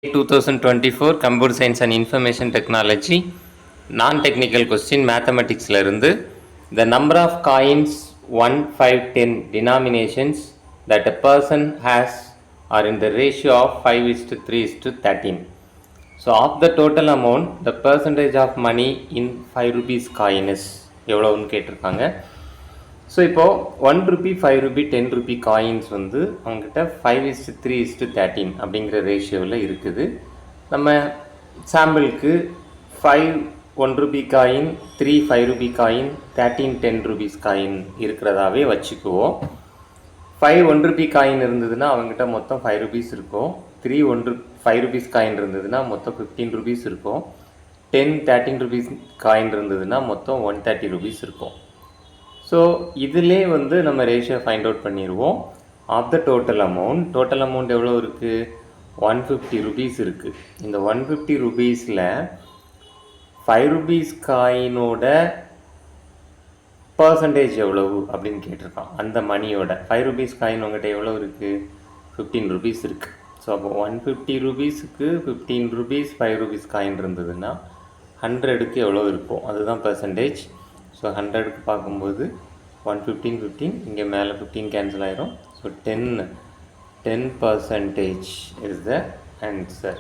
2024 Computer Science and Information Technology non-technical question mathematics ல இருந்து the number of coins 1, 5, 10 denominations that a person has are in the ratio of 5:3:13. So of the total amount the percentage of money in 5 rupees coin is எவ்வளவுன்னு கேட்டிருக்காங்க. So இப்போது 1 Ruby 5 Ruby 10 Ruby coins வந்து அவங்ககிட்ட 5:3:13 அப்படிங்கிற ரேஷியோவில் இருக்குது. நம்ம சாம்பிளுக்கு 5 1 rupee coin, 3 5 rupee coin, 13 10 rupees coin இருக்கிறதாவே வச்சுக்குவோம். 5 1 ரூபி காயின் இருந்ததுன்னா அவங்ககிட்ட மொத்தம் 5 ரூபீஸ் இருக்கும். 3 5 ரூபீஸ் காயின் இருந்ததுன்னா மொத்தம் 15 ரூபீஸ் இருக்கும். 10 13 ரூபீஸ் காயின் இருந்ததுன்னா மொத்தம் 130 ரூபீஸ் இருக்கும். ஸோ இதிலே வந்து நம்ம ரேஷியோ ஃபைண்ட் அவுட் பண்ணிடுவோம். ஆஃப் த டோட்டல் அமௌண்ட் எவ்வளோ இருக்குது? 150 ரூபீஸ் இருக்குது. இந்த 150 ரூபீஸில் 5 ரூபீஸ் காயினோட பர்சன்டேஜ் எவ்வளவு அப்படின்னு கேட்டிருக்கான். அந்த மணியோட 5 ரூபீஸ் காயின் உங்கள்கிட்ட எவ்வளோ இருக்குது? 15 ரூபீஸ் இருக்குது. ஸோ அப்போ 150 ரூபீஸுக்கு 15 ரூபீஸ் 5 ரூபீஸ் காயின் இருந்ததுன்னா 100க்கு எவ்வளோ இருக்கும்? அதுதான் பர்சன்டேஜ். ஸோ 100க்கு பார்க்கும்போது 115 இங்கே மேலே 15 கேன்சல் ஆயிரும். So 10% is the answer.